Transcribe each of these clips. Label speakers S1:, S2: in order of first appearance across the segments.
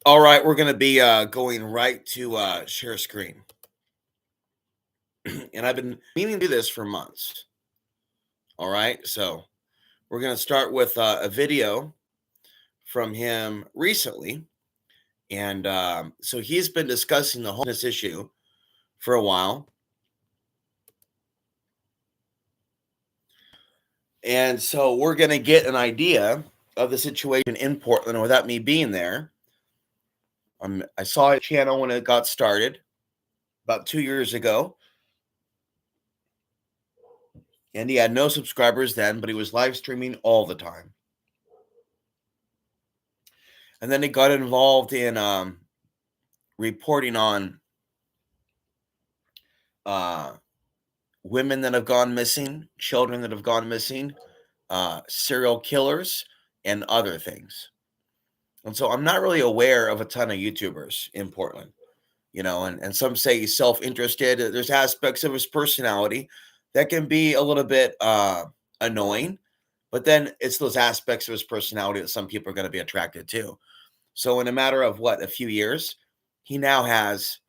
S1: All right, we're going to be going right to share screen. And I've been meaning to do this for months. All right, so we're going to start with a video from him recently. And so he's been discussing the homelessness issue for a while. And so we're going to get an idea of the situation in Portland without me being there. I saw his channel when it got started about 2 years ago. And he had no subscribers then, but he was live streaming all the time. And then he got involved in reporting on women that have gone missing, children that have gone missing, serial killers, and other things. And so I'm not really aware of a ton of YouTubers in Portland, you know, and some say he's self-interested. There's aspects of his personality that can be a little bit annoying, but then it's those aspects of his personality that some people are going to be attracted to. So in a matter of a few years, he now has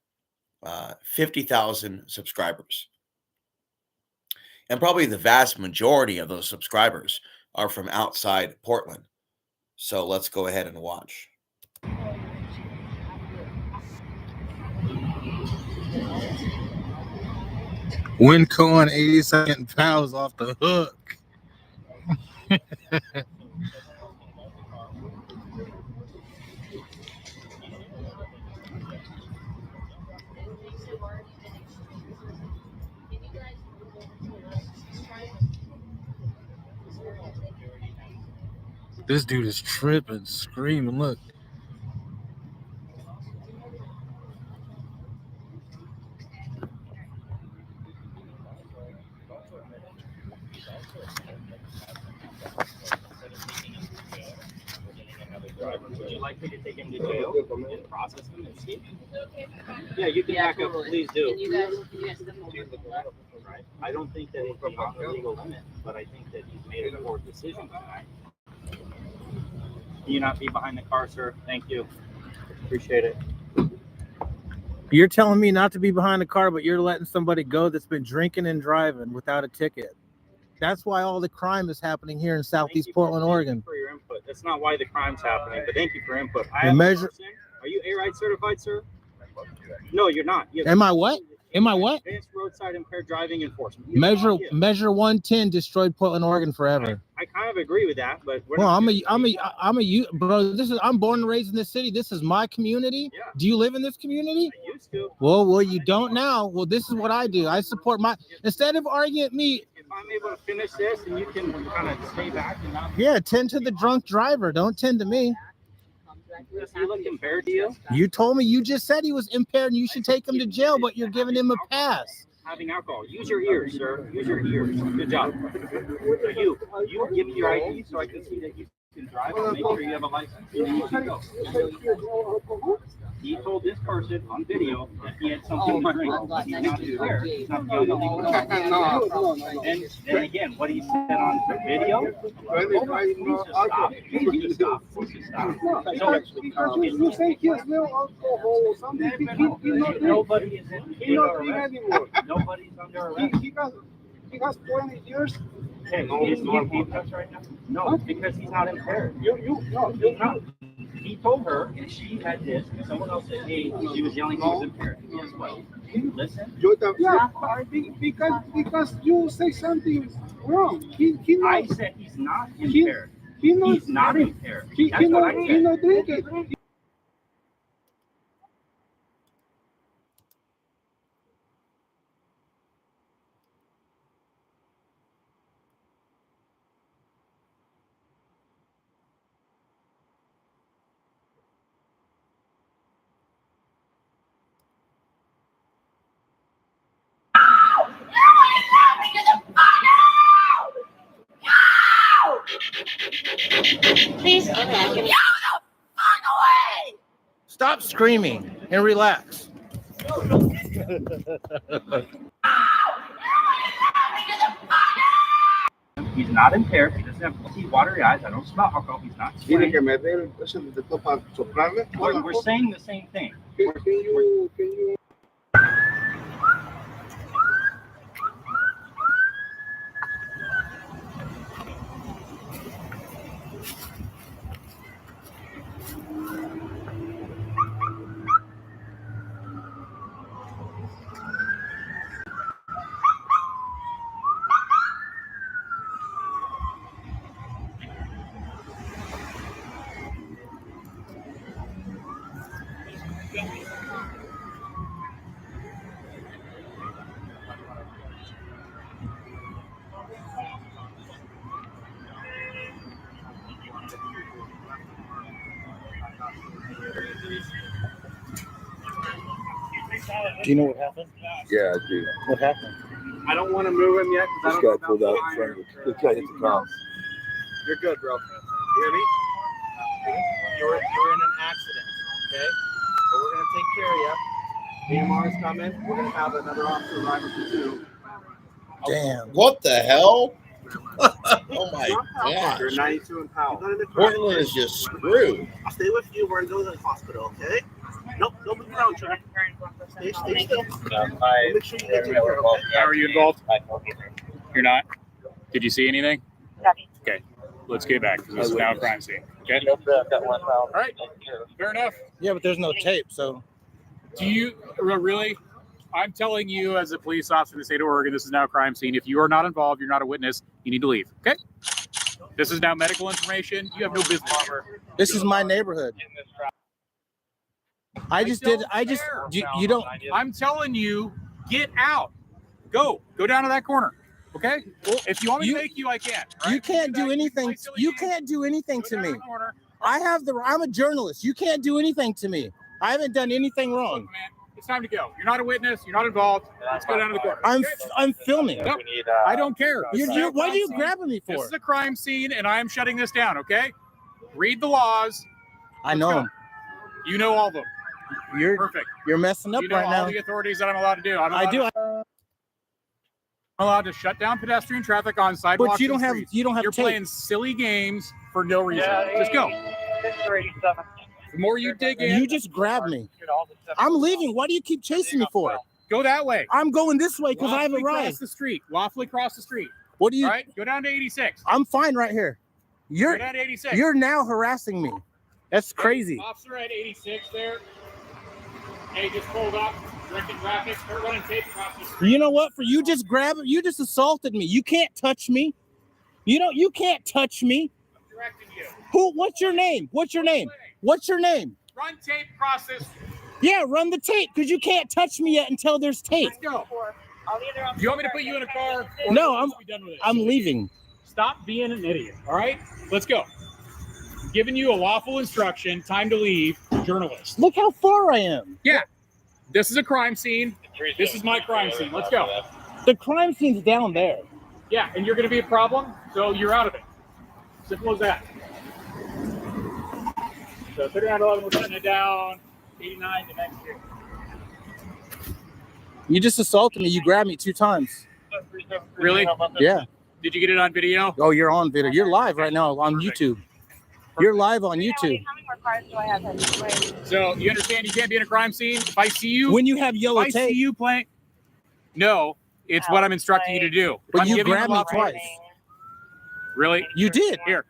S1: 50,000 subscribers. And probably the vast majority of those subscribers are from outside Portland. So let's go ahead and watch.
S2: Winco 82nd Pals off the hook. This dude is tripping, screaming. Look.
S3: Would you like me to take him to jail and process him and see? Yeah, you can back up. Please do. Right. I don't think that it's beyond the legal limit, but I think that he's made a poor decision tonight. Can you not be behind the car, sir? Thank you. Appreciate it.
S2: You're telling me not to be behind the car, but you're letting somebody go that's been drinking and driving without a ticket. That's why all the crime is happening here in Southeast Portland, Oregon.
S3: Thank you for your input. That's not why the crime's happening, but thank you for your input.
S2: Are
S3: you A-Ride certified, sir? No, you're not.
S2: Am I what? Am I what?
S3: Advanced roadside impaired driving enforcement.
S2: Measure 110 destroyed Portland, Oregon forever.
S3: I kind of agree with that, but
S2: bro. I'm born and raised in this city. This is my community.
S3: Yeah.
S2: Do you live in this community?
S3: I used to.
S2: Well, you don't now. Well, this is what I do. I support instead of arguing at me.
S3: If I'm able to finish this and you can kind of stay back and not.
S2: Yeah, tend to the drunk driver. Don't tend to me.
S3: Does he look impaired to you?
S2: You told me, you just said he was impaired and you should take him to jail, but you're giving him a pass.
S3: Having alcohol. Use your ears, sir. Use your ears. Good job. So you give me your ID so I can see that you can drive and make sure you have a license. You can go. He told this person on video that he had something to drink. He's not there. He's not the only legal. And then again, what he said on the video, please just stop.
S4: You say he has no alcohol or something.
S3: Nobody is anymore. Nobody's under arrest.
S4: He has 20 years.
S3: Hey, is he in handcuffs right now? No, because he's not impaired. He's not. He told her, and she had this, and someone else said, hey, she was yelling he was impaired. Guess what? Listen.
S4: Yeah, because you say something wrong.
S3: I said he's not impaired. He's not impaired. That's what I said.
S4: He not drinking.
S5: Please get back and the fuck away!
S2: Stop screaming and relax.
S3: He's not impaired. He doesn't have pussy, watery eyes. I don't smell alcohol. He's not
S4: Tiene
S3: sweating.
S4: que meter eso de todo para soplarle.
S3: We're saying the same thing.
S4: Can you
S2: Do you know what happened?
S6: Yeah, I do.
S2: What happened?
S3: I don't want to move him yet
S6: This guy pulled out in front of this guy hit the cops.
S2: You're good, bro. You hear me? You're in an accident, okay? But we're gonna take care of you. DMR's coming. We're gonna have another officer arrive with you too. Damn.
S1: What the hell? Oh my gosh.
S2: You're 92 and Powell.
S1: Portland is just screwed.
S7: I'll stay with you. We're going to the hospital, okay? Nope, don't move around, Trey. Stay still. Make sure you get taken care of, okay?
S3: Are you involved? You're not? Did you see anything? Okay, let's get back because this is now a crime scene. Okay? All right, fair enough.
S2: Yeah, but there's no tape, so.
S3: Do you really? I'm telling you, as a police officer in the state of Oregon, this is now a crime scene. If you are not involved, you're not a witness, you need to leave. Okay? This is now medical information. You have no business.
S2: This is my neighborhood. You don't.
S3: I'm telling you, get out. Go down to that corner. Okay?
S2: Well,
S3: if you want me to take you, I can. Right?
S2: You can't do anything. You can't do anything to me. I'm a journalist. You can't do anything to me. I haven't done anything wrong.
S3: Look, man, it's time to go. You're not a witness. You're not involved. Let's go down to the corner.
S2: I'm filming.
S3: Nope. I don't care.
S2: What are you grabbing me for?
S3: This is a crime scene, and I am shutting this down. Okay? Read the laws.
S2: I know them.
S3: You know all of them.
S2: You're
S3: perfect.
S2: You're messing up
S3: you know
S2: right
S3: all
S2: now.
S3: The authorities that I'm allowed to do. I'm allowed to shut down pedestrian traffic on sidewalks.
S2: But you don't have. You don't have.
S3: You're
S2: tape.
S3: playing silly games for no reason. Just go. The more you dig in,
S2: you just grab me. I'm leaving. Why do you keep chasing me for?
S3: Go that way.
S2: I'm going this way because I have a ride.
S3: Cross the street. Lawfully cross the street.
S2: What do you?
S3: All right, go down to 86.
S2: I'm fine right here.
S3: Go down to 86.
S2: You're now harassing me. That's crazy.
S3: Officer at 86 there. Hey, just pulled up. Directing traffic. They're running tape across the street.
S2: You know what? For you just you just assaulted me. You can't touch me. You can't touch me.
S3: I'm directing you.
S2: What's your name? What's your name? What's your name?
S3: Run tape across this.
S2: Yeah, run the tape because you can't touch me yet until there's tape.
S3: Let's go. Do you want me to put you in a car?
S2: No, I'm leaving.
S3: Stop being an idiot. All right, let's go. I'm giving you a lawful instruction. Time to leave. Journalist.
S2: Look how far I am.
S3: Yeah, this is a crime scene. This is my crime scene. Let's go.
S2: The crime scene's down there.
S3: Yeah, and you're going to be a problem, so you're out of it. Simple as that. So 3911, we're shutting it down. 89 the next year.
S2: You just assaulted me. You grabbed me 2 times.
S3: Really?
S2: Yeah.
S3: Did you get it on video?
S2: Oh, you're on video. You're live right now on YouTube. You're live on YouTube.
S5: How many more cars do I have?
S3: So you understand you can't be in a crime scene? If I see you...
S2: When you have yellow
S3: tape. If I see you playing... No, it's what I'm instructing you to do.
S2: But you grabbed me twice.
S3: Really?
S2: You did.
S3: Here.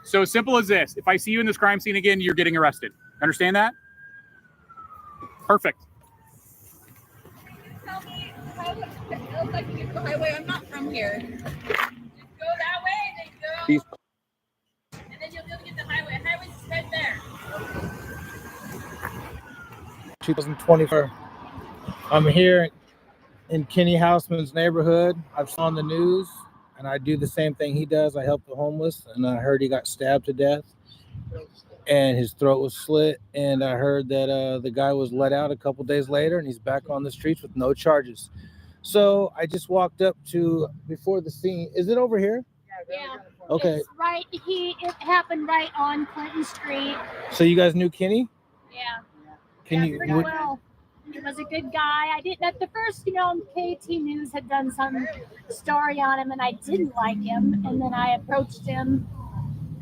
S3: So simple as this. If I see you in this crime scene again, you're getting arrested. Understand that? Perfect.
S5: Tell me how it feels like to get to the highway. I'm not from here. Just go that way, then go. And then you'll be able to get the highway. Highway's just right there.
S2: 2024. I'm here in Kenny Houseman's neighborhood. I've seen on the news, and I do the same thing he does. I help the homeless, and I heard he got stabbed to death, and his throat was slit. And I heard that the guy was let out a couple days later, and he's back on the streets with no charges. So I just walked up to before the scene. Is it over here?
S8: Yeah.
S2: Okay.
S8: It's right. It happened right on Clinton Street.
S2: So you guys knew Kenny?
S8: Yeah.
S2: Can
S8: yeah,
S2: you?
S8: pretty well. He was a good guy. I didn't at the first, you know, KT News had done some story on him, and I didn't like him. And then I approached him,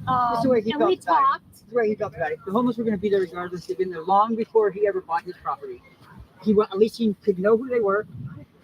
S9: That's the way he
S8: and
S9: felt
S8: we
S9: about it.
S8: talked.
S9: That's the way he felt about it. The homeless were going to be there regardless. They've been there long before he ever bought his property. At least he could know who they were.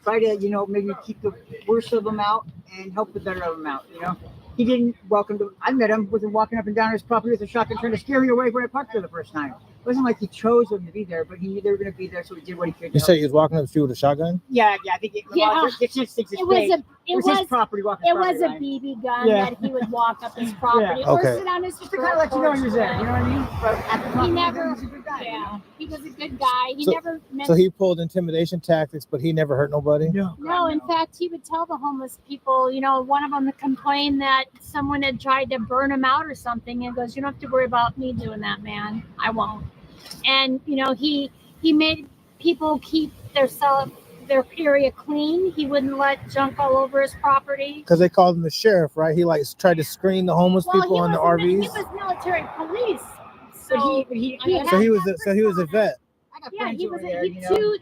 S9: Try to, you know, maybe keep the worst of them out and help the better of them out. You know, he didn't welcome them. I met him with him walking up and down his property with a shotgun, trying to scare me away when I parked there the first time. It wasn't like he chose them to be there, but he knew they were going to be there, so he did what he could.
S2: You say he was walking up the street with a shotgun?
S9: Yeah, I think it was his property.
S8: It was a BB gun that he would walk up his property or sit on his
S9: just to kind of let you know he was there. You know what I mean? But at the time,
S8: he never.
S9: he was a good guy.
S8: Yeah, he was a good guy. He never.
S2: So he pulled intimidation tactics, but he never hurt nobody.
S8: No, in fact, he would tell the homeless people. You know, one of them complained that someone had tried to burn him out or something, and goes, "You don't have to worry about me doing that, man. I won't." And you know, he made people keep their area clean. He wouldn't let junk all over his property.
S2: Because they called him the sheriff, right? He like tried to screen the homeless people in the RVs.
S8: He was military police, so
S2: he was a vet.
S8: Yeah, he was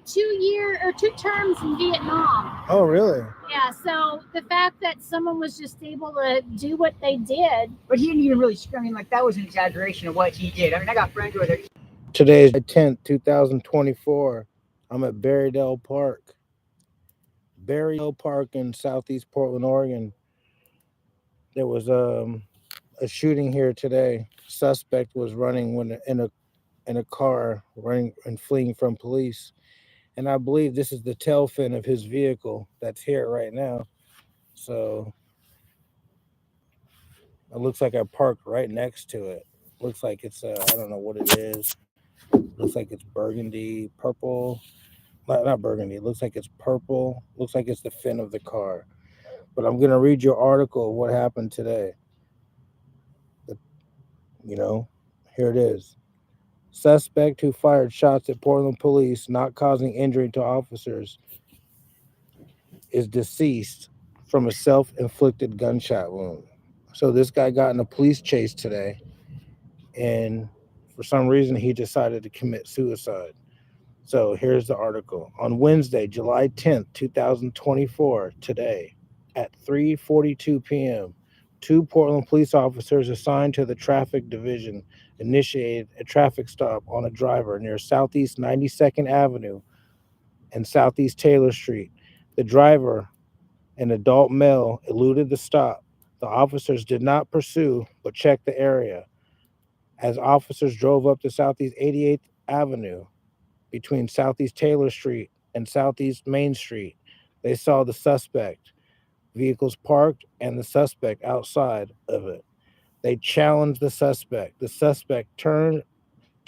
S8: two terms in Vietnam.
S2: Oh, really?
S8: Yeah. So the fact that someone was just able to do what they did,
S9: but he didn't even really. I mean, like that was an exaggeration of what he did. I mean, I got friends with it.
S2: Today is the 10th, 2024. I'm at Berrydale Park. Berrydale Park in Southeast Portland, Oregon. There was a shooting here today. Suspect was running in a car, running and fleeing from police. And I believe this is the tail fin of his vehicle that's here right now. So it looks like I parked right next to it. Looks like it's I don't know what it is. Looks like it's burgundy, purple. Not burgundy. It looks like it's purple. Looks like it's the fin of the car. But I'm going to read your article of what happened today. Here it is. Suspect who fired shots at Portland police, not causing injury to officers, is deceased from a self-inflicted gunshot wound. So this guy got in a police chase today, and for some reason he decided to commit suicide. So here's the article. On Wednesday, July 10th, 2024, today, at 3:42 p.m., 2 Portland police officers assigned to the traffic division initiated a traffic stop on a driver near Southeast 92nd Avenue and Southeast Taylor Street. The driver, an adult male, eluded the stop. The officers did not pursue, but checked the area. As officers drove up to Southeast 88th Avenue, between Southeast Taylor Street and Southeast Main Street, they saw the suspect. Vehicles parked and the suspect outside of it. They challenged the suspect. The suspect turned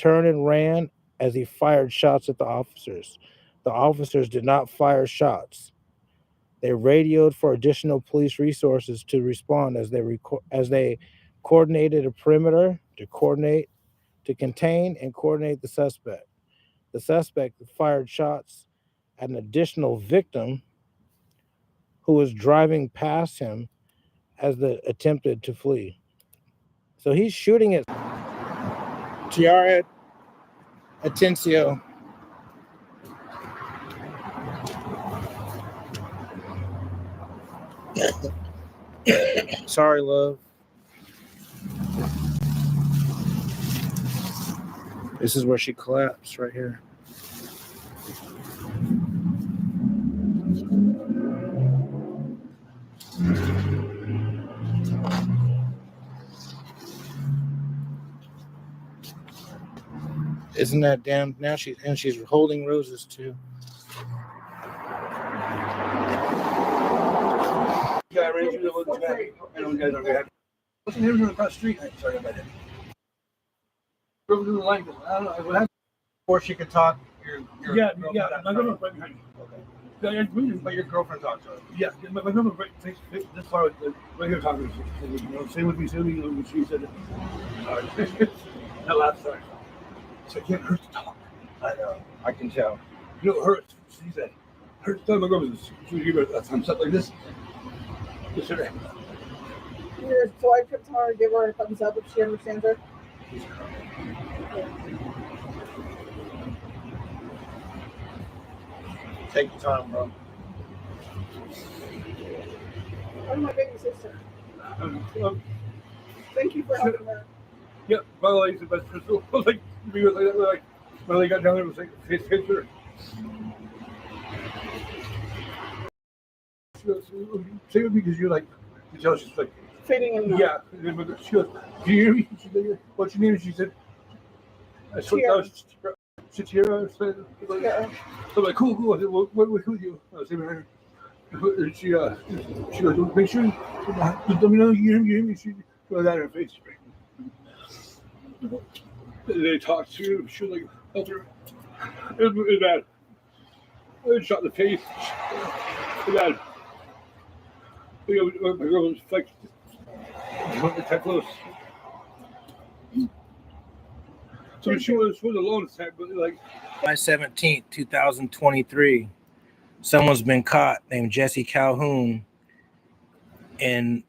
S2: and ran as he fired shots at the officers. The officers did not fire shots. They radioed for additional police resources to respond as they coordinated a perimeter to contain and coordinate the suspect. The suspect fired shots at an additional victim who was driving past him as they attempted to flee. So he's shooting at Chiara Atencio. Sorry, love. This is where she collapsed right here. Isn't that damn? Now she's holding roses too.
S6: Yeah, I ran through the woods back. I know you guys are good. What's the neighborhood across the street? Sorry about that. Drove through the line. I don't know. What happened?
S2: Before she could talk,
S6: Yeah. My girlfriend's right behind you. Okay. But your girlfriend talked to her. Yeah. My girlfriend this far right here talking to her. Stay with me. She said that last time. So I can't hurt to talk.
S2: I know. I can tell.
S6: You know, her. She said, her son, my girlfriend, she would give her a thumbs up like this. Just sit there.
S10: So I could tell her, give her a thumbs up if she understands her.
S6: Take your time, bro.
S10: I'm my baby sister. Thank you for helping her.
S6: Yeah, by the way, he's the best person. Like, when they got down there, it was like his picture. She goes, say it because you're like, you tell she's like,
S10: fading in.
S6: Yeah. She goes, do you hear me? She said, what's your name? She said, I said, Shatira. I'm like, cool. I said, what who are you? I said, and she goes, make sure, let me know you hear me. She goes out of her face. They talked to her. She was like, help her. It was bad. I shot in the face. It was bad. My girl was like, that close. So she was for the longest time, but like.
S2: July 17th, 2023. Someone's been caught named Jesse Calhoun, and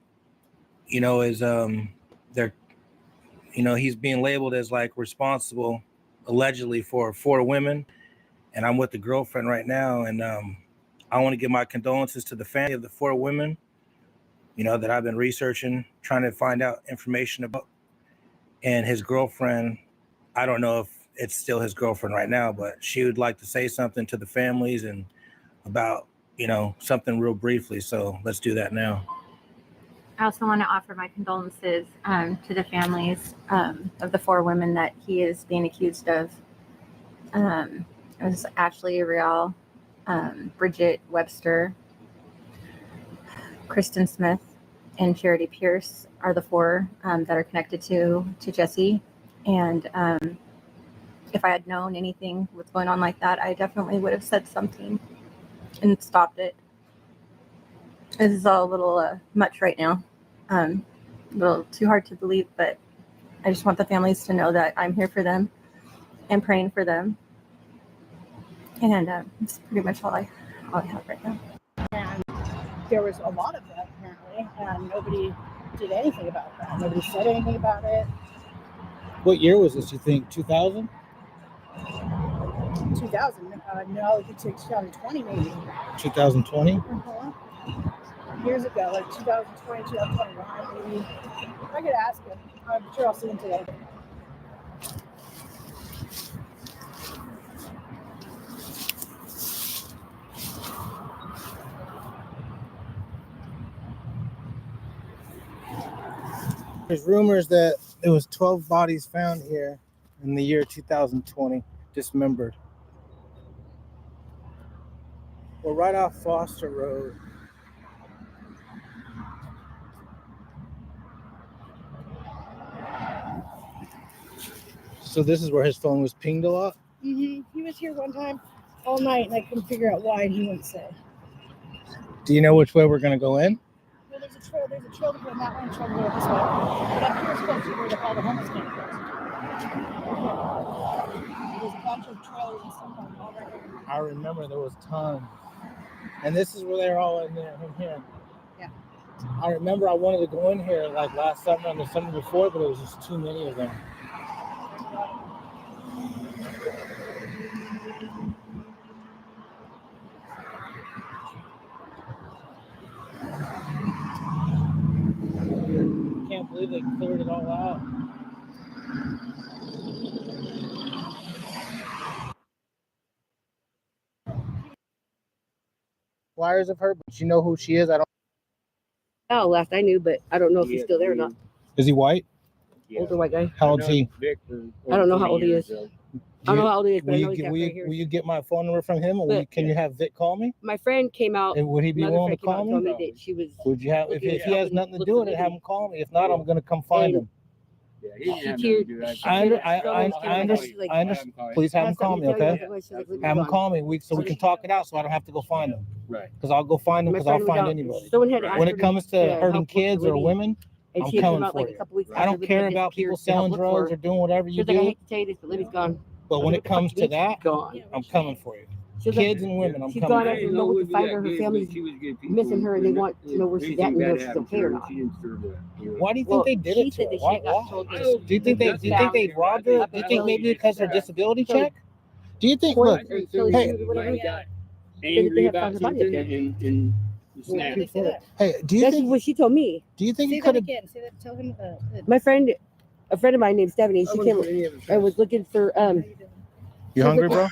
S2: he's being labeled as like responsible allegedly for 4 women, and I'm with the girlfriend right now, and I want to give my condolences to the family of the 4 women, that I've been researching, trying to find out information about, and his girlfriend. I don't know if it's still his girlfriend right now, but she would like to say something to the families and about, something real briefly. So let's do that now.
S11: I also want to offer my condolences to the families of the 4 women that he is being accused of. It was Ashley Real, Bridget Webster, Kristen Smith, and Charity Pierce are the 4 that are connected to Jesse. And if I had known anything was going on like that, I definitely would have said something and stopped it. This is all a little much right now. A little too hard to believe, but I just want the families to know that I'm here for them and praying for them. And it's pretty much all I have right now.
S12: And there was a lot of that apparently, and nobody did anything about that. Nobody said anything about it.
S2: What year was this, you think? 2000?
S12: 2000? No, you could say 2020 maybe.
S2: 2020?
S12: Years ago, like 2020, 2021 maybe. I could ask him. I'm sure I'll see him today.
S2: There's rumors that there was 12 bodies found here in the year 2020, dismembered. We're right off Foster Road. So this is where his phone was pinged a lot?
S12: He was here one time all night, and I couldn't figure out why, and he wouldn't say.
S2: Do you know which way we're going to go in?
S12: Well, there's a trail to go in that one, trail to go this way. But up here is supposed to be where all the homeless camp goes. There's a bunch of trailers and stuff all right here.
S2: I remember there was tons. And this is where they're all in there, in here.
S12: Yeah.
S2: I remember I wanted to go in here like last summer and the summer before, but it was just too many of them. I can't believe they cleared it all out. Flyers of her, but you know who she is? I don't.
S13: Oh, last I knew, but I don't know if he's still there or not.
S2: Is he white?
S13: Yeah. Older white guy.
S2: How old is he?
S13: I don't know how old he is. I don't know how old he is, but I know he's got right here.
S2: Will you get my phone number from him, or can you have Vic call me?
S13: My friend came out.
S2: And would he be willing to call me?
S13: That she was.
S2: Would you have if he has nothing to do with it? Have him call me. If not, I'm going to come find him. I understand. Please have him call me, okay? Have him call me so we can talk it out, so I don't have to go find him.
S6: Right.
S2: Because I'll go find him because I'll find anybody. When it comes to hurting kids or women, I'm coming for you. I don't care about people selling drugs or doing whatever you do.
S13: I hate to tell you this, but Libby's gone.
S2: But when it comes to that, I'm coming for you. Kids and women, I'm
S13: she's
S2: coming
S13: gone
S2: for
S13: after
S2: you.
S13: know to find her. Her family's missing her, and they want to know where she's at and know if she's okay or not.
S2: Why do you think they did it to her? Why? Do you think they robbed her? Do you think maybe because her disability check? Do you think? Look, hey,
S14: angry about something and snap.
S2: Hey, do you
S13: That's
S2: think?
S13: what she told me.
S2: Do you think
S12: Say
S2: you
S12: that
S2: could have?
S12: again. Say that. Tell him.
S13: My friend, a friend of mine named Stephanie, she came and was looking for
S2: You hungry, bro?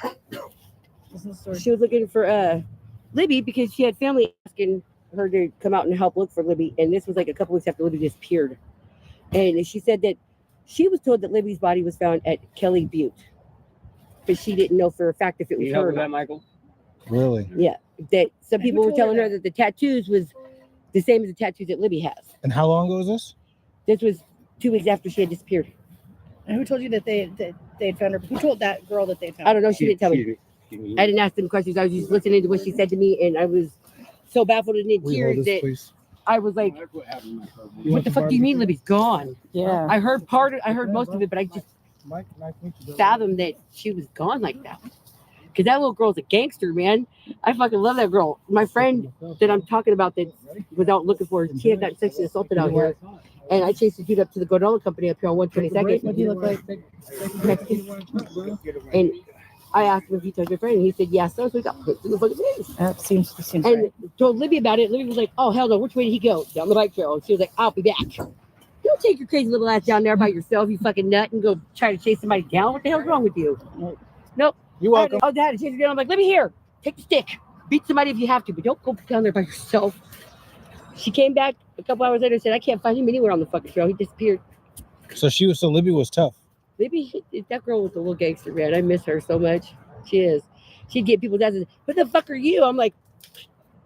S13: She was looking for Libby because she had family asking her to come out and help look for Libby, and this was like a couple weeks after Libby disappeared. And she said that she was told that Libby's body was found at Kelly Butte, but she didn't know for a fact if it was
S14: You
S13: her.
S14: help
S13: Or
S14: with that,
S13: not.
S14: Michael?
S2: Really?
S13: Yeah, that some
S12: And who
S13: people were
S12: told her
S13: telling her
S12: that?
S13: that the tattoos was the same as the tattoos that Libby has.
S2: And how long ago was this?
S13: This was 2 weeks after she had disappeared.
S12: And who told you that they had found her? Who told that girl that they found
S13: I don't know.
S12: her?
S13: She didn't tell me. I didn't ask them questions. I was just listening to what she said to me, and I was so baffled and in
S2: Will you hold
S13: tears
S2: this,
S13: that
S2: please?
S13: I was like, "What the fuck do you mean Libby's gone?"
S9: Yeah.
S13: I heard I heard most of it, but I just fathomed that she was gone like that. Because that little girl's a gangster, man. I fucking love that girl. My friend that I'm talking about that was out looking for her, she had got sexually assaulted out here. And I chased the dude up to the Gordola company up here on 122nd.
S12: What do you look like?
S13: And I asked him if he touched my friend, and he said, yeah, so we got put in the fucking face.
S12: That seems
S13: And
S12: right.
S13: told Libby about it. Libby was like, oh, hell no, which way did he go? Down the bike trail. And she was like, I'll be back. Don't take your crazy little ass down there by yourself, you fucking nut, and go try to chase somebody down. What the hell's wrong with you? Nope.
S2: You're welcome.
S13: Oh, Dad, chase her down. I'm like, let me here. Take the stick. Beat somebody if you have to, but don't go down there by yourself. She came back a couple hours later and said, I can't find him anywhere on the fucking trail. He disappeared.
S2: So Libby was tough.
S13: Libby, that girl was a little gangster, man. I miss her so much. She is. She'd get people down. What the fuck are you? I'm like,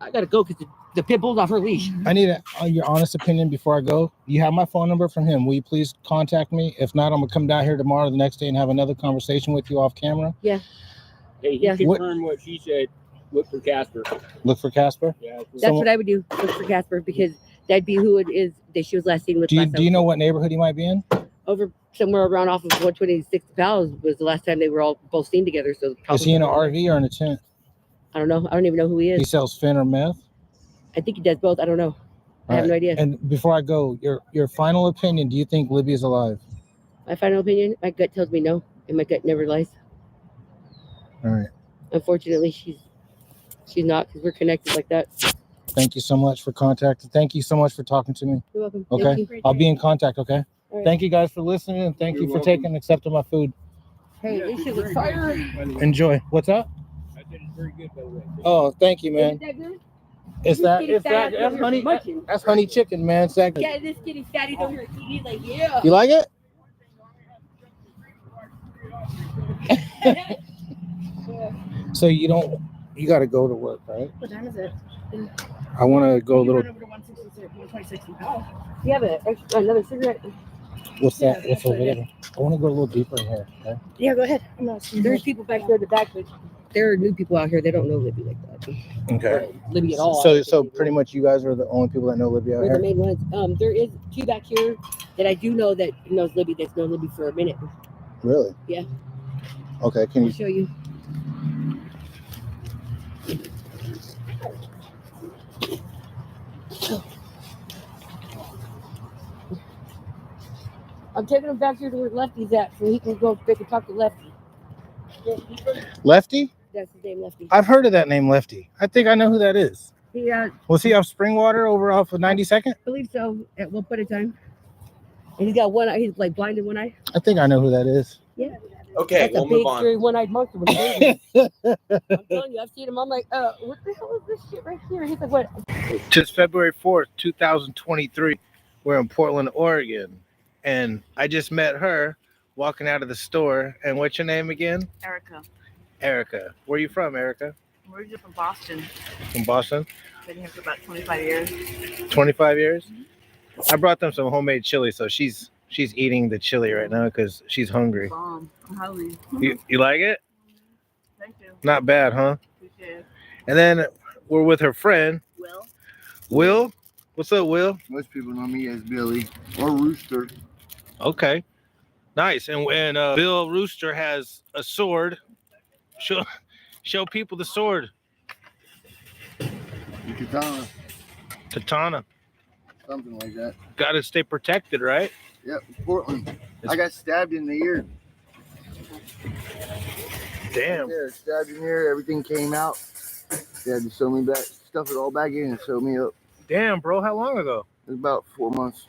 S13: I gotta go because the pit bull's off her leash.
S2: I need your honest opinion before I go. You have my phone number from him. Will you please contact me? If not, I'm gonna come down here tomorrow, the next day, and have another conversation with you off camera.
S13: Yeah.
S14: Hey, he confirmed what she said. Look for Casper.
S2: Look for Casper?
S14: Yeah.
S13: That's what I would do. Look for Casper because that'd be who it is that she was last seen with.
S2: Do you know what neighborhood he might be in?
S13: Over somewhere around off of 126 Pals was the last time they were all both seen together. So
S2: Is he in an RV or in a tent?
S13: I don't know. I don't even know who he is.
S2: He sells fin or meth?
S13: I think he does both. I don't know. I have no idea.
S2: And before I go, your final opinion, do you think Libby is alive?
S13: My final opinion, my gut tells me no, and my gut never lies.
S2: All right.
S13: Unfortunately, she's not, because we're connected like that.
S2: Thank you so much for contacting. Thank you so much for talking to me.
S13: You're welcome.
S2: Okay.
S13: Thank you.
S2: I'll be in contact, okay?
S13: All right.
S2: Thank you guys for listening, and thank you for taking and accepting my food.
S13: Hey, this shit was fire.
S2: Enjoy. What's up?
S14: I said it's very good, by the way.
S2: Oh, thank you, man.
S13: Is that good?
S2: That's honey. That's honey chicken, man. It's that good.
S13: Yeah, this kitty fatty's over here. He's like, yeah.
S2: You like it? So you got to go to work, right?
S12: What time is it?
S2: I want to go a little.
S12: Run over to 126 and Pal.
S13: You have another cigarette?
S2: What's that? What's over there? I want to go a little deeper in here. Okay?
S12: Yeah, go ahead. I'm not seeing
S13: There's people back there in the back, but there are new people out here. They don't know Libby like that.
S2: Okay.
S13: Libby at all.
S2: So pretty much you guys are the only people that know Libby out
S13: We're the
S2: here.
S13: main ones. There is two back here that I do know that knows Libby. That's known Libby for a minute.
S2: Really?
S13: Yeah.
S2: Okay. Can
S13: I'll
S2: you
S13: show you? I'm taking him back here to where Lefty's at, so he can go. They can talk to Lefty.
S2: Lefty?
S13: That's his name, Lefty.
S2: I've heard of that name, Lefty. I think I know who that is.
S13: Yeah,
S2: Was he off Springwater over off of 92nd?
S13: I believe so. At one point in time, and he's got one eye. He's like blind in one eye.
S2: I think I know who that is.
S13: Yeah.
S1: Okay,
S13: That's
S1: we'll
S13: a big,
S1: move on.
S13: scary, one-eyed monster. With a I'm telling you, I've seen him. I'm like, what the hell is this shit right here? He's like, what?
S2: It's February 4th, 2023. We're in Portland, Oregon. And I just met her walking out of the store. And what's your name again?
S15: Erica.
S2: Erica. Where are you from, Erica?
S15: We're originally from Boston.
S2: From Boston?
S15: Been here for about 25 years.
S2: 25 years? I brought them some homemade chili, so she's eating the chili right now because she's hungry.
S15: Bomb. I'm hungry.
S2: You like it?
S15: Thank you.
S2: Not bad, huh?
S15: Appreciate it.
S2: And then we're with her friend.
S15: Will?
S2: Will? What's up, Will?
S4: Most people know me as Billy or Rooster.
S2: Okay. Nice. And Bill Rooster has a sword. Show people the sword.
S4: The katana.
S2: Katana.
S4: Something like that.
S2: Got to stay protected, right?
S4: Yep, Portland. I got stabbed in the ear.
S2: Damn.
S4: Right there, stabbed in the ear. Everything came out. They had to sew me back, stuff it all back in and sew me up.
S2: Damn, bro, how long ago?
S4: It was about 4 months.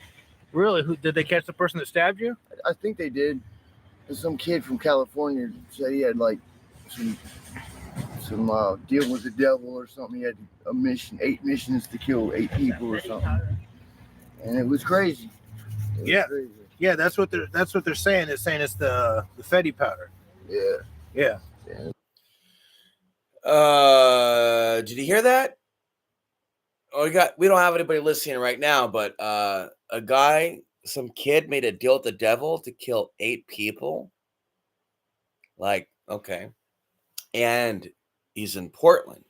S2: Really? Who did they catch the person that stabbed you?
S4: I think they did. There's some kid from California said he had like some deal with the devil or something. He had a mission, 8 missions to kill 8 people or something. And it was crazy. Crazy.
S2: Yeah, that's what they're saying. They're saying it's the Fetty powder.
S4: Yeah.
S1: Did you hear that? Oh, we don't have anybody listening right now, but some kid made a deal with the devil to kill 8 people. Like, okay. And he's in Portland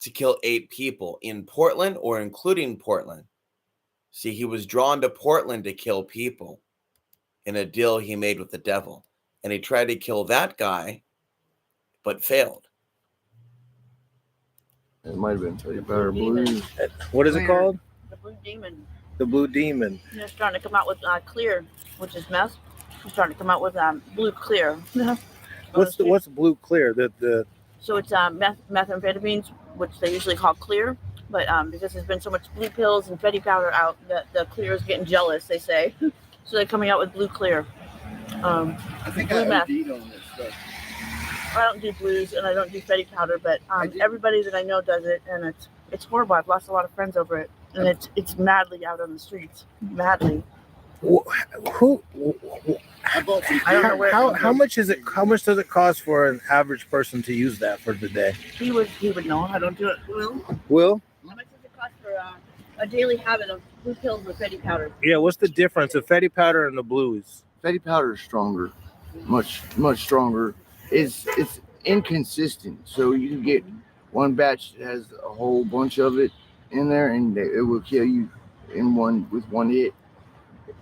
S1: to kill 8 people in Portland or including Portland. See, he was drawn to Portland to kill people in a deal he made with the devil. And he tried to kill that guy, but failed.
S4: It might have been Fetty Powder Blue.
S2: What is it called?
S15: The Blue Demon.
S2: The Blue Demon.
S15: They're starting to come out with clear, which is meth. They're starting to come out with blue clear.
S2: What's blue clear?
S15: So it's methamphetamines, which they usually call clear, but because there's been so much blue pills and Fetty powder out, the clear is getting jealous, they say. So they're coming out with blue clear.
S4: I think
S15: blue
S4: I
S15: meth.
S4: OD'd on this stuff.
S15: I don't do blues and I don't do Fetty powder, but everybody that I know does it, and it's horrible. I've lost a lot of friends over it, and it's madly out on the streets, madly.
S2: How much is it? How much does it cost for an average person to use that for the day?
S15: He would know. I don't do it.
S2: Will?
S15: How much does it cost for a daily habit of blue pills with Fetty powder?
S2: Yeah, what's the difference of Fetty powder and the blues?
S4: Fetty powder is stronger, much stronger. It's inconsistent, so you can get one batch that has a whole bunch of it in there, and it will kill you with one hit,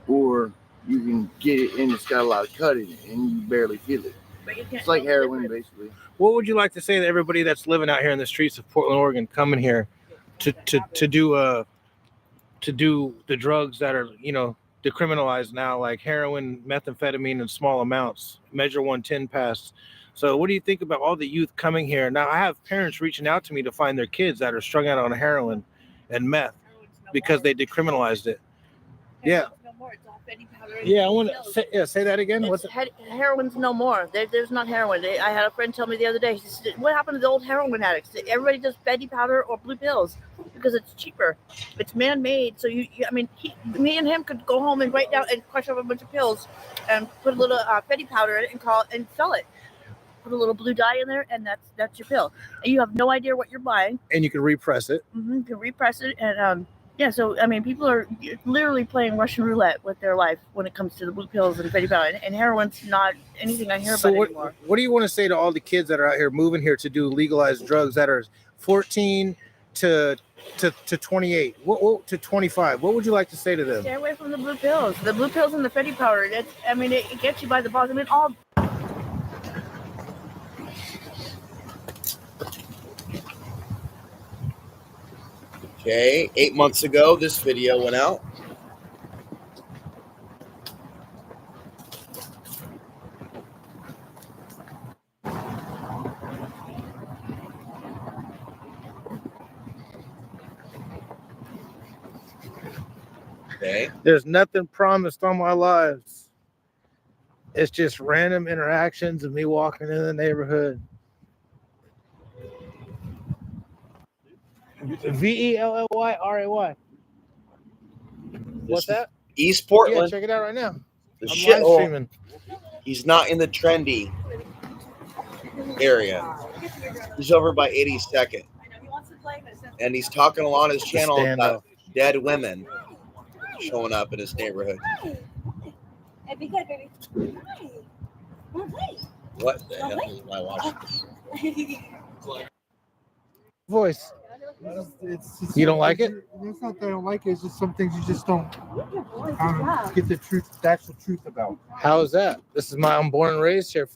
S4: or you can get it and it's got a lot of cut in it, and you barely feel it. It's like heroin, basically.
S2: What would you like to say to everybody that's living out here in the streets of Portland, Oregon, coming here to do the drugs that are decriminalized now, like heroin, methamphetamine in small amounts, Measure 110 passed. So what do you think about all the youth coming here? Now, I have parents reaching out to me to find their kids that are strung out on heroin and meth because they decriminalized it. Yeah. Yeah, I want to say that again. What's it?
S15: Heroin's no more. There's not heroin. I had a friend tell me the other day, he said, what happened to the old heroin addicts? Everybody does Fetty powder or blue pills because it's cheaper. It's man-made. So me and him could go home and write down and crush up a bunch of pills and put a little Fetty powder in it and sell it. Put a little blue dye in there, and that's your pill. And you have no idea what you're buying.
S2: And you can repress it.
S15: You can repress it, and so people are literally playing Russian roulette with their life when it comes to the blue pills and Fetty powder, and heroin's not anything I hear about anymore.
S2: What do you want to say to all the kids that are out here moving here to do legalized drugs that are 14 to 28, to 25? What would you like to say to them?
S15: Stay away from the blue pills. The blue pills and the Fetty powder. It gets you by the balls. All.
S1: Okay, 8 months ago, this video went out. Okay.
S2: There's nothing promised on my lives. It's just random interactions of me walking in the neighborhood. VELLYRAY. What's that?
S1: East Portland.
S2: Yeah, check it out right now.
S1: The
S2: I'm
S1: shit
S2: live streaming.
S1: He's not in the trendy area. He's over by 82nd. And he's talking a lot on his channel about dead women showing up in his neighborhood.
S12: Hey, be good, baby. Hi. Hi.
S1: What the hell is my watch?
S2: Voice.
S16: It's
S2: you don't like it?
S16: It's not that I don't like it. It's just some things you just don't get the actual truth about.
S2: How is that? I'm born and raised here.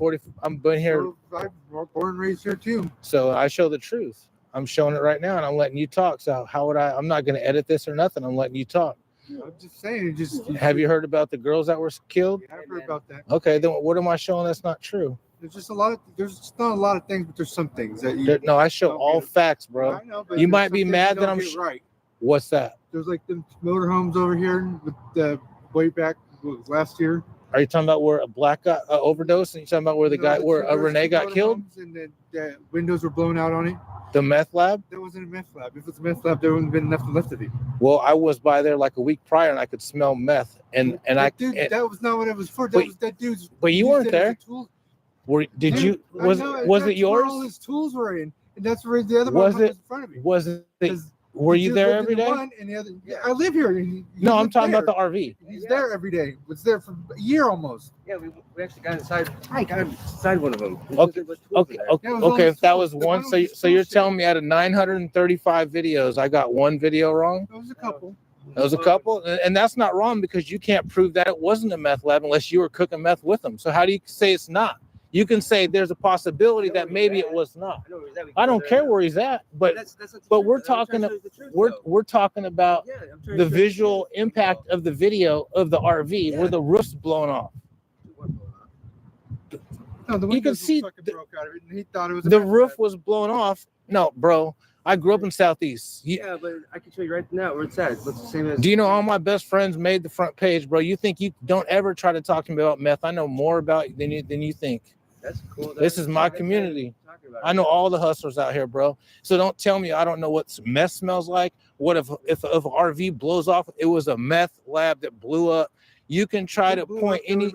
S2: I'm been here.
S16: I'm born and raised here too.
S2: So I show the truth. I'm showing it right now, and I'm letting you talk. So how would I? I'm not going to edit this or nothing. I'm letting you talk.
S16: I'm just saying.
S2: Have you heard about the girls that were killed?
S16: Yeah, I've heard about that.
S2: Okay, then what am I showing that's not true?
S16: There's just a lot of there's just not a lot of things, but there's some things that you.
S2: No, I show all facts, bro.
S16: I know, but
S2: You
S16: there's
S2: might
S16: some
S2: be
S16: things
S2: mad
S16: you
S2: that
S16: don't
S2: I'm.
S16: get right.
S2: What's that?
S16: There's like them motorhomes over here with the way back last year.
S2: Are you talking about where a black got overdosed? And you talking about where the guy, where Renee got killed?
S16: And the windows were blown out on it.
S2: The meth lab?
S16: There wasn't a meth lab. If it was a meth lab, there wouldn't have been nothing left of it.
S2: Well, I was by there like a week prior, and I could smell meth. And
S16: Dude, that was not what it was for. That was that dude's.
S2: But you weren't there. Did
S16: Dude,
S2: you? Was it yours?
S16: Where all his tools were in, and that's where the other
S2: Was
S16: one
S2: it?
S16: was in front of me.
S2: Was it? Were you there every day?
S16: And the other, I live here.
S2: No, I'm talking about the RV.
S16: He's there every day. Was there for a year almost.
S14: Yeah, we actually got inside. I got inside one of them.
S2: Okay. If that was one, so you're telling me out of 935 videos, I got one video wrong?
S16: There was a couple.
S2: There was a couple, and that's not wrong because you can't prove that it wasn't a meth lab unless you were cooking meth with them. So how do you say it's not? You can say there's a possibility that maybe it was not. I don't care where he's at, but we're talking we're talking about the visual impact of the video of the RV where the roof's blown off.
S16: No,
S2: you can see
S16: broke out of it, and he thought it was
S2: the roof was blown off. No, bro, I grew up in Southeast.
S14: Yeah, but I can show you right now where it's at. It's the same as.
S2: Do you know all my best friends made the front page, bro? You think you don't ever try to talk to me about meth? I know more about than you think.
S14: That's cool.
S2: This is my community. I know all the hustlers out here, bro. So don't tell me I don't know what meth smells like. What if an RV blows off? It was a meth lab that blew up. You can try to point any.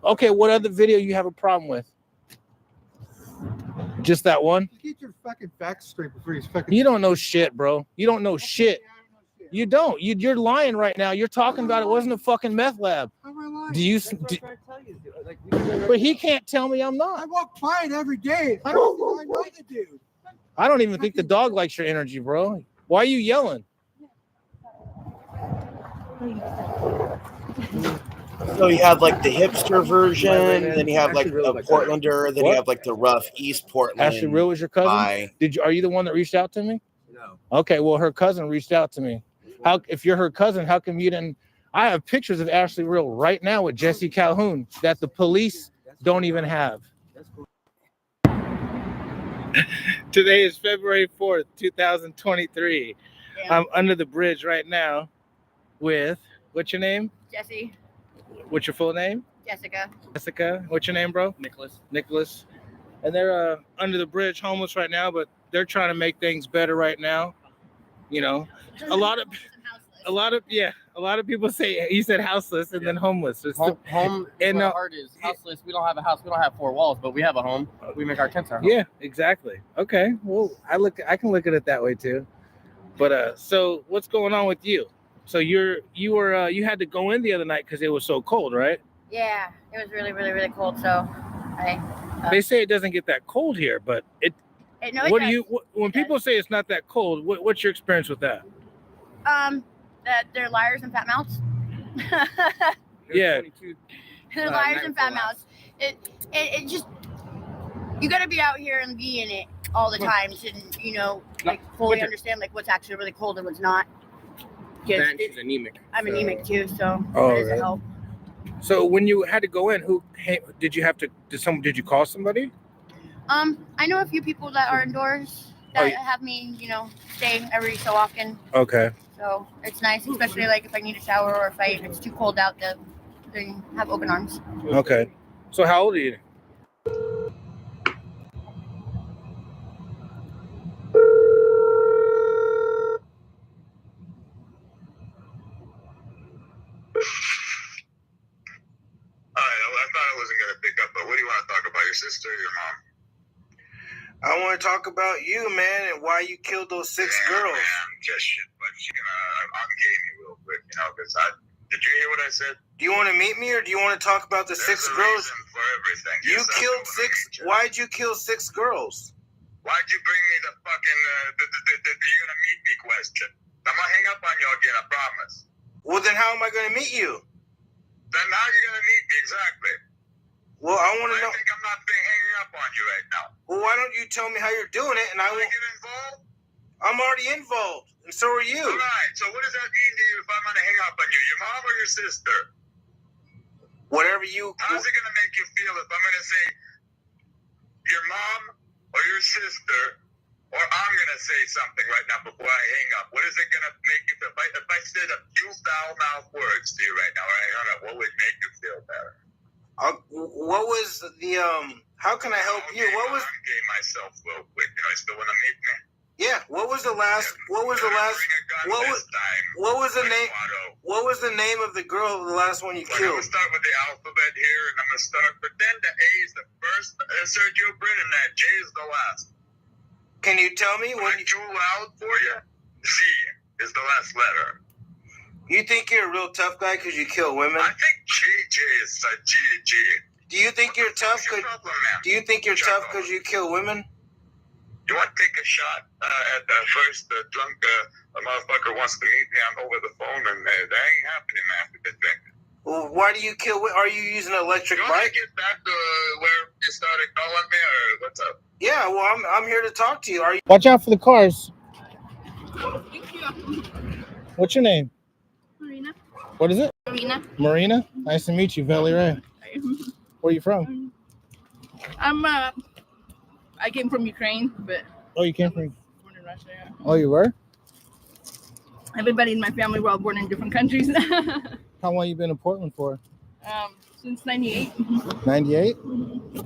S2: Okay, what other video you have a problem with? Just that one?
S16: Get your fucking facts straight before you fucking.
S2: You don't know shit, bro. You don't know shit. You don't. You're lying right now. You're talking about it wasn't a fucking meth lab.
S16: How am I lying?
S2: Do you? But he can't tell me I'm not.
S16: I walk by it every day. I know the dude.
S2: I don't even think the dog likes your energy, bro. Why are you yelling?
S7: So you have like the hipster version, then you have like a Portlander, then you have like the rough East Portland.
S2: Ashley Real was your cousin? Are you the one that reached out to me?
S14: No.
S2: Okay, well her cousin reached out to me. How if you're her cousin, how come you didn't? I have pictures of Ashley Real right now with Jesse Calhoun that the police don't even have. Today is February 4th, 2023. Yeah. I'm under the bridge right now with, what's your name?
S15: Jesse.
S2: What's your full name?
S15: Jessica.
S2: Jessica. What's your name, bro?
S14: Nicholas.
S2: And they're under the bridge, homeless right now, but they're trying to make things better right now. You know, a lot of people say, you said houseless and then homeless.
S17: Home and the art is houseless. We don't have a house. We don't have four walls, but we have a home. We make our tents our home.
S2: Yeah, exactly. Okay. Well, I can look at it that way too. But so what's going on with you? So you had to go in the other night because it was so cold, right?
S15: Yeah, it was really, really, really cold. So
S2: they say it doesn't get that cold here, but when people say it's not that cold, what's your experience with that?
S15: That they're liars and fat mouths.
S2: Yeah.
S15: They're liars and fat mouths. It just, you got to be out here and be in it all the time to, fully understand like what's actually really cold and what's not.
S17: She's anemic.
S15: I'm anemic too, so
S2: it
S15: doesn't help.
S2: So when you had to go in, did you call somebody?
S15: I know a few people that are indoors that have me, stay every so often.
S2: Okay.
S15: So it's nice, especially like if I need a shower or if it's too cold out, they have open arms.
S2: Okay. So how old are you?
S18: Sister or your mom? I want to talk about you, man, and why you killed those 6 girls. Man, just shit, but I'm getting you real quick, because did you hear what I said? Do you want to meet me, or do you want to talk about the 6 girls? For everything. You killed 6. Why'd you kill 6 girls? Why'd you bring me the fucking you're gonna meet me question? I'm gonna hang up on you again, I promise. Well, then how am I gonna meet you? Then how are you gonna meet me exactly? Well, I want to know. I think I'm not hanging up on you right now. Well, why don't you tell me how you're doing it, and I will get involved? I'm already involved, and so are you. All right. So what does that mean to you if I'm going to hang up on you? Your mom or your sister? Whatever you. How's it going to make you feel if I'm going to say, your mom or your sister, or I'm going to say something right now before I hang up. What is it going to make you feel? If I said a few foul-mouthed words to you right now, or I hung up, what would make you feel better?
S7: What was the how can I help you? What was
S18: I'm gay myself real quick. You know, you still want to meet me?
S7: Yeah, what was the last what was the name of the girl, the last one you
S18: I'm
S7: killed?
S18: going to start with the alphabet here, and I'm going to start, pretend the A is the first, Sergio Brin, and that J is the last.
S7: Can you tell me
S18: when you too loud for you? Z is the last letter.
S7: You think you're a real tough guy because you kill women?
S18: I think JJ is G.
S7: Do you think you're tough because you kill women?
S18: You want to take a shot at the first drunk motherfucker wants to meet me over the phone, and that ain't happening after the drink.
S7: Well, why do you kill? Are you using an electric
S18: bike? You want to get back to where you started calling me, or what's up?
S7: Yeah, well, I'm here to talk to you. Are you?
S2: Watch out for the cars.
S5: Thank you.
S2: What's your name?
S5: Marina.
S2: What is it?
S5: Marina.
S2: Marina? Nice to meet you, Velly Ray. Where are you from?
S5: I came from Ukraine, but
S2: Oh, you came from?
S5: born in Russia. Yeah.
S2: Oh, you were?
S5: Everybody in my family were all born in different countries.
S2: How long you been in Portland for?
S5: Since '98.
S2: 98?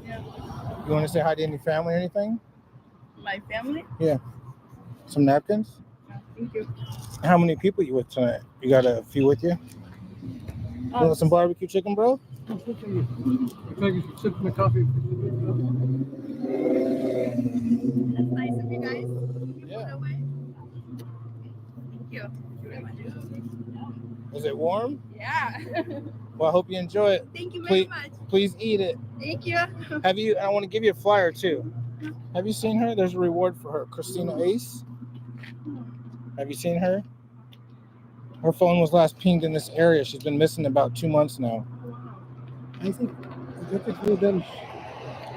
S5: Yeah.
S2: You want to say hi to any family or anything?
S5: My family.
S2: Yeah. Some napkins?
S5: Thank you.
S2: How many people you with tonight? You got a few with you? You want some barbecue chicken, bro?
S6: If I could sip my coffee.
S5: That's nice of you guys.
S2: Yeah.
S5: Thank you.
S2: Is it warm?
S5: Yeah.
S2: Well, I hope you enjoy it.
S5: Thank you very much.
S2: Please eat it.
S5: Thank you.
S2: I want to give you a flyer too. Have you seen her? There's a reward for her. Christina Ace. Have you seen her? Her phone was last pinged in this area. She's been missing about 2 months now.
S6: I think we're done.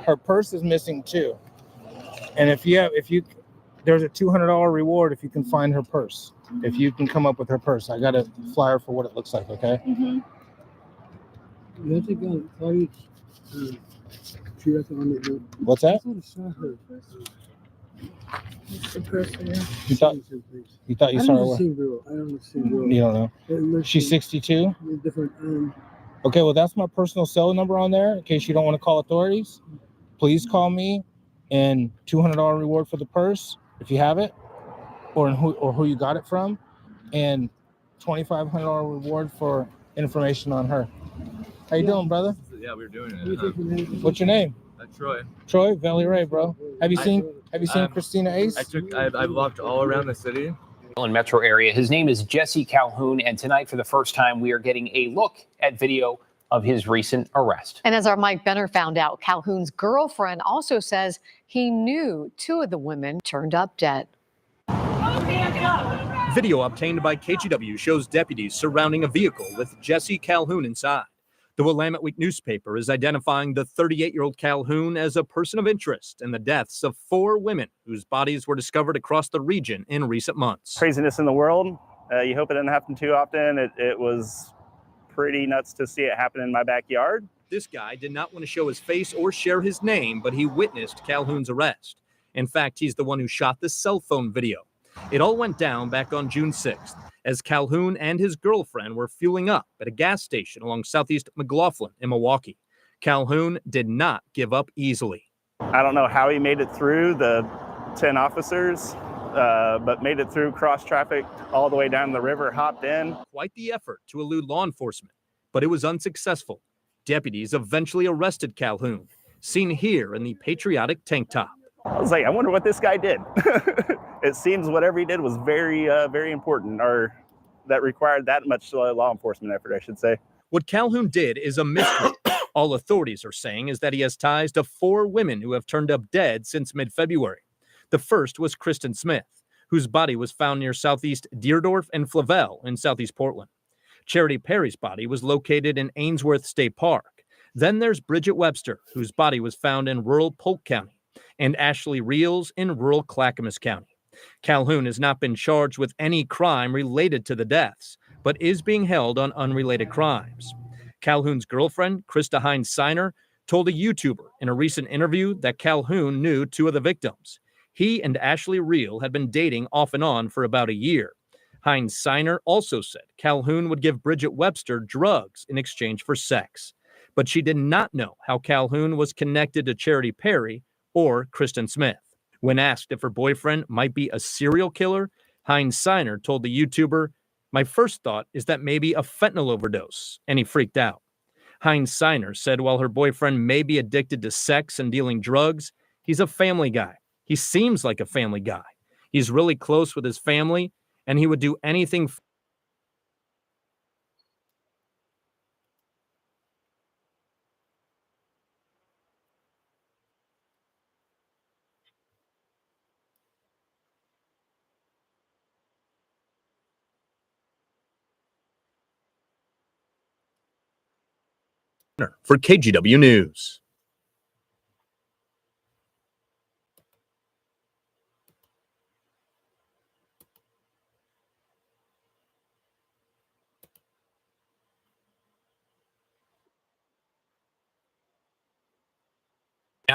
S2: Her purse is missing too. And if you there's a $200 reward if you can find her purse. If you can come up with her purse. I got a flyer for what it looks like, okay?
S5: Mm-hmm.
S2: What's that?
S5: The person.
S2: You thought you saw her?
S6: I don't see girl.
S2: You don't know. She's 62?
S6: Different.
S2: Okay, well, that's my personal cell number on there in case you don't want to call authorities. Please call me, and $200 reward for the purse if you have it, or who you got it from, and $2,500 reward for information on her. How you doing, brother?
S19: Yeah, we were doing it.
S2: What's your name?
S19: Troy.
S2: Troy, Velly Ray, bro. Have you seen Christina Ace?
S19: I've walked all around the city.
S20: Metro area. His name is Jesse Calhoun, and tonight, for the first time, we are getting a look at video of his recent arrest.
S21: And as our Mike Benner found out, Calhoun's girlfriend also says he knew 2 of the women turned up dead.
S22: Video obtained by KGW shows deputies surrounding a vehicle with Jesse Calhoun inside. The Willamette Week newspaper is identifying the 38-year-old Calhoun as a person of interest in the deaths of 4 women whose bodies were discovered across the region in recent months.
S23: Craziness in the world. You hope it doesn't happen too often. It was pretty nuts to see it happen in my backyard.
S22: This guy did not want to show his face or share his name, but he witnessed Calhoun's arrest. In fact, he's the one who shot the cell phone video. It all went down back on June 6th as Calhoun and his girlfriend were fueling up at a gas station along Southeast McLaughlin in Milwaukee. Calhoun did not give up easily.
S23: I don't know how he made it through the 10 officers, but made it through cross traffic all the way down the river, hopped in.
S22: Quite the effort to elude law enforcement, but it was unsuccessful. Deputies eventually arrested Calhoun, seen here in the patriotic tank top.
S23: I was like, I wonder what this guy did. It seems whatever he did was very, very important, or that required that much law enforcement effort, I should say.
S22: What Calhoun did is a mystery. All authorities are saying is that he has ties to 4 women who have turned up dead since mid-February. The first was Kristen Smith, whose body was found near Southeast Deerdorf and Flavel in Southeast Portland. Charity Perry's body was located in Ainsworth State Park. Then there's Bridget Webster, whose body was found in rural Polk County, and Ashley Reels in rural Clackamas County. Calhoun has not been charged with any crime related to the deaths, but is being held on unrelated crimes. Calhoun's girlfriend, Krista Hines Siner, told a YouTuber in a recent interview that Calhoun knew two of the victims. He and Ashley Reel had been dating off and on for about a year. Heinz Seiner also said Calhoun would give Bridget Webster drugs in exchange for sex, but she did not know how Calhoun was connected to Charity Perry or Kristen Smith. When asked if her boyfriend might be a serial killer, Heinz Seiner told the YouTuber, "My first thought is that maybe a fentanyl overdose," and he freaked out. Heinz Seiner said while her boyfriend may be addicted to sex and dealing drugs, he's a family guy. He seems like a family guy. He's really close with his family, and he would do anything for KGW News.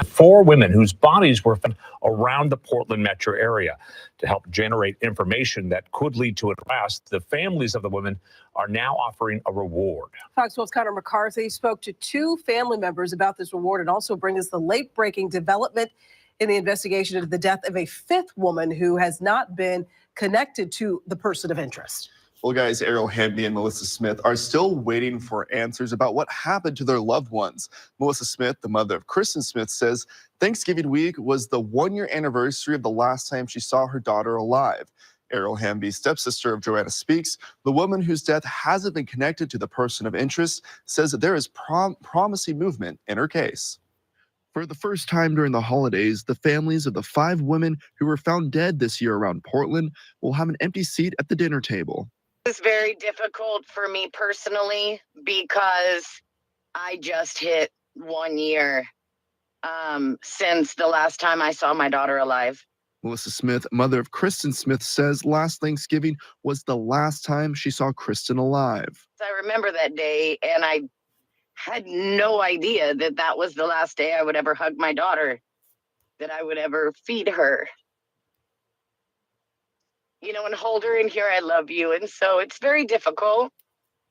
S3: Four women whose bodies were found around the Portland metro area. To help generate information that could lead to an arrest, the families of the women are now offering a reward.
S8: Fox 12's Connor McCarthy spoke to two family members about this reward and also brings us the late-breaking development in the investigation into the death of a fifth woman who has not been connected to the person of interest.
S10: Well, guys, Errol Hamby and Melissa Smith are still waiting for answers about what happened to their loved ones. Melissa Smith, the mother of Kristen Smith, says Thanksgiving week was the one-year anniversary of the last time she saw her daughter alive. Errol Hamby, stepsister of Joanna Speaks, the woman whose death hasn't been connected to the person of interest, says that there is promising movement in her case. For the first time during the holidays, the families of the 5 women who were found dead this year around Portland will have an empty seat at the dinner table.
S24: It's very difficult for me personally because I just hit 1 year since the last time I saw my daughter alive.
S10: Melissa Smith, mother of Kristen Smith, says last Thanksgiving was the last time she saw Kristen alive.
S24: I remember that day, and I had no idea that that was the last day I would ever hug my daughter, that I would ever feed her. You know, and hold her and hear I love you. And so it's very difficult.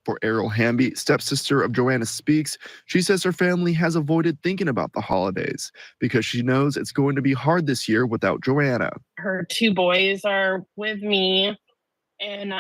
S10: For Errol Hamby, stepsister of Joanna Speaks, she says her family has avoided thinking about the holidays because she knows it's going to be hard this year without Joanna.
S25: Her 2 boys are with me, and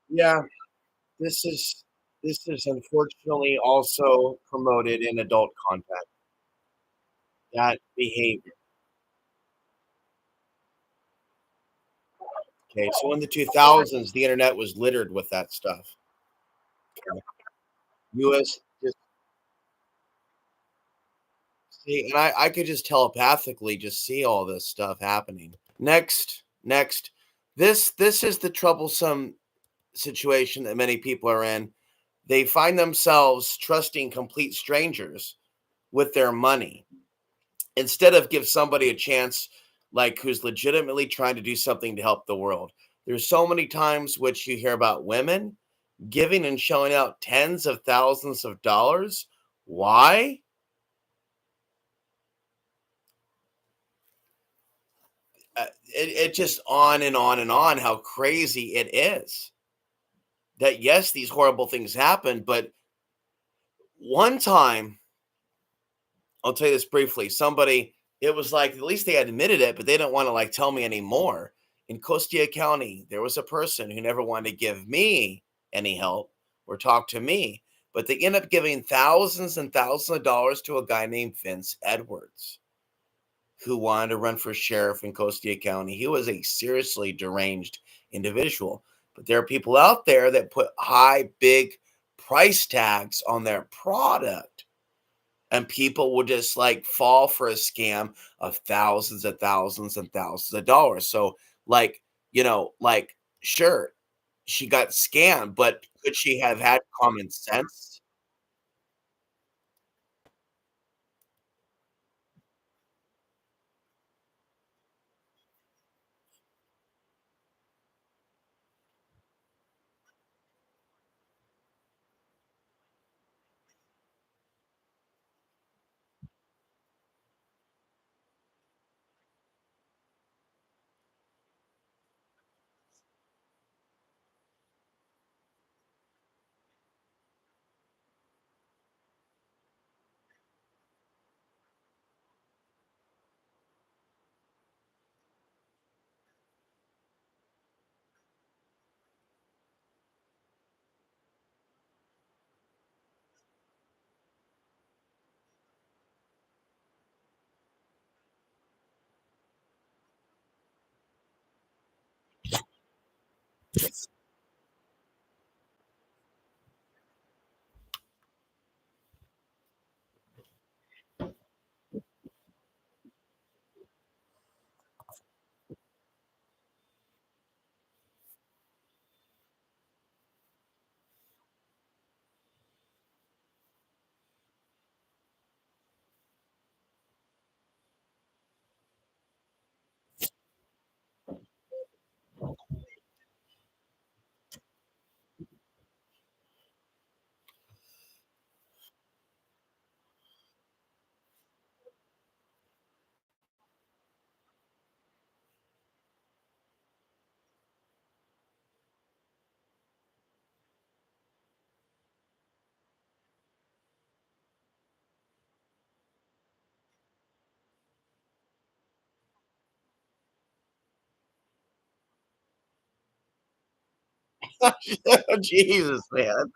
S1: Yeah, this is unfortunately also promoted in adult content. That behavior. Okay, so in the 2000s, the internet was littered with that stuff. Okay. US just see, and I could just telepathically just see all this stuff happening. Next. This is the troublesome situation that many people are in. They find themselves trusting complete strangers with their money instead of give somebody a chance like who's legitimately trying to do something to help the world. There's so many times which you hear about women giving and shelling out tens of thousands of dollars. Why? It just on and on and on how crazy it is. That yes, these horrible things happen, but one time, I'll tell you this briefly. Somebody, it was like at least they admitted it, but they didn't want to like tell me anymore. In Costilla County, there was a person who never wanted to give me any help or talk to me, but they ended up giving thousands and thousands of dollars to a guy named Vince Edwards, who wanted to run for sheriff in Costilla County. He was a seriously deranged individual. But there are people out there that put high, big price tags on their product. And people will just like fall for a scam of thousands and thousands and thousands of dollars. So, like, sure, she got scammed, but could she have had common sense? Jesus, man.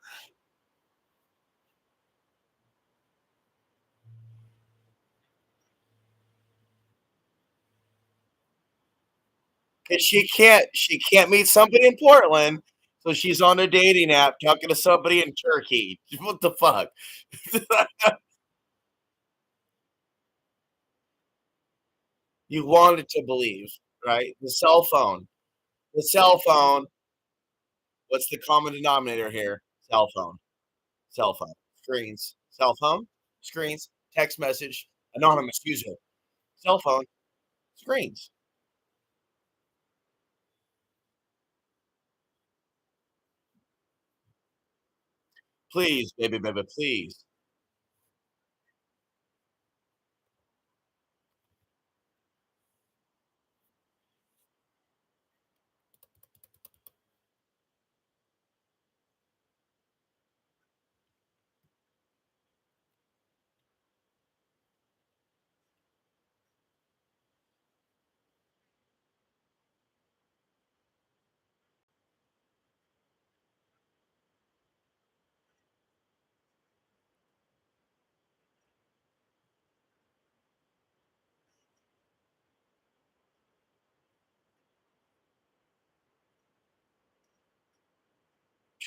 S1: And she can't meet somebody in Portland, so she's on a dating app talking to somebody in Turkey. What the fuck? You wanted to believe, right? The cell phone. The cell phone. What's the common denominator here? Cell phone. Cell phone. Screens. Cell phone. Screens. Text message. Anonymous user. Cell phone. Screens. Please, baby, please.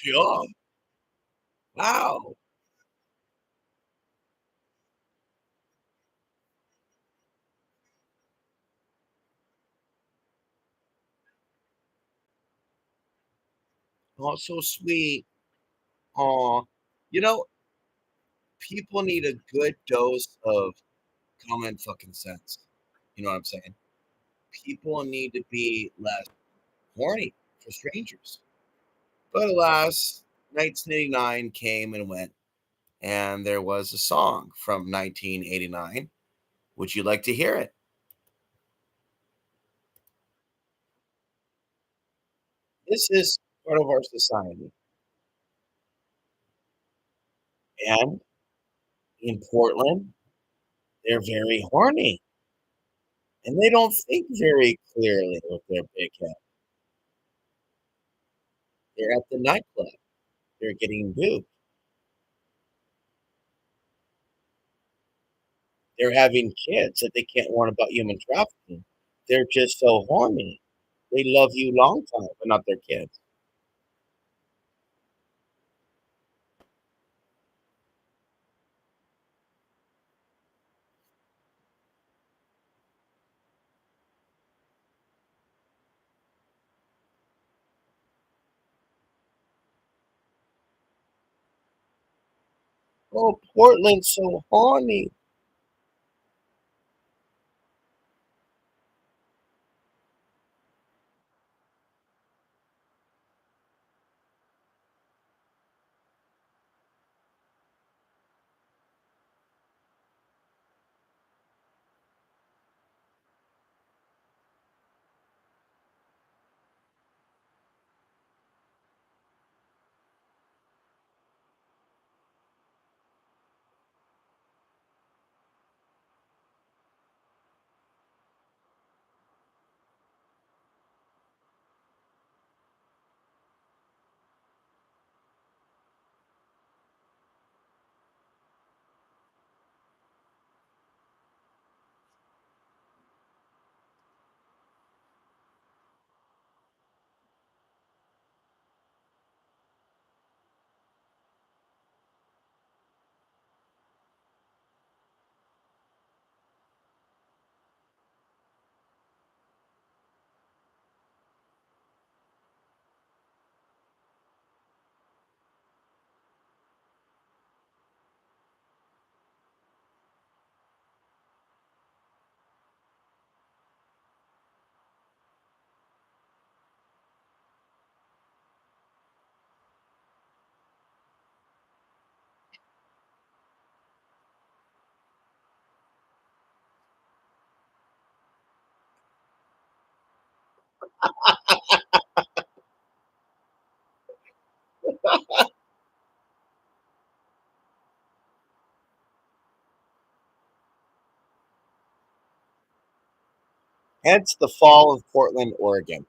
S1: Yeah. Wow. Oh, so sweet. Aw. You know, people need a good dose of common fucking sense. You know what I'm saying? People need to be less horny for strangers. But alas, 1989 came and went, and there was a song from 1989. Would you like to hear it? This is part of our society. And in Portland, they're very horny. And they don't think very clearly with their big head. They're at the nightclub. They're getting duped. They're having kids that they can't warn about human trafficking. They're just so horny. They love you long time, but not their kids. Oh, Portland's so horny. Hence the fall of Portland, Oregon.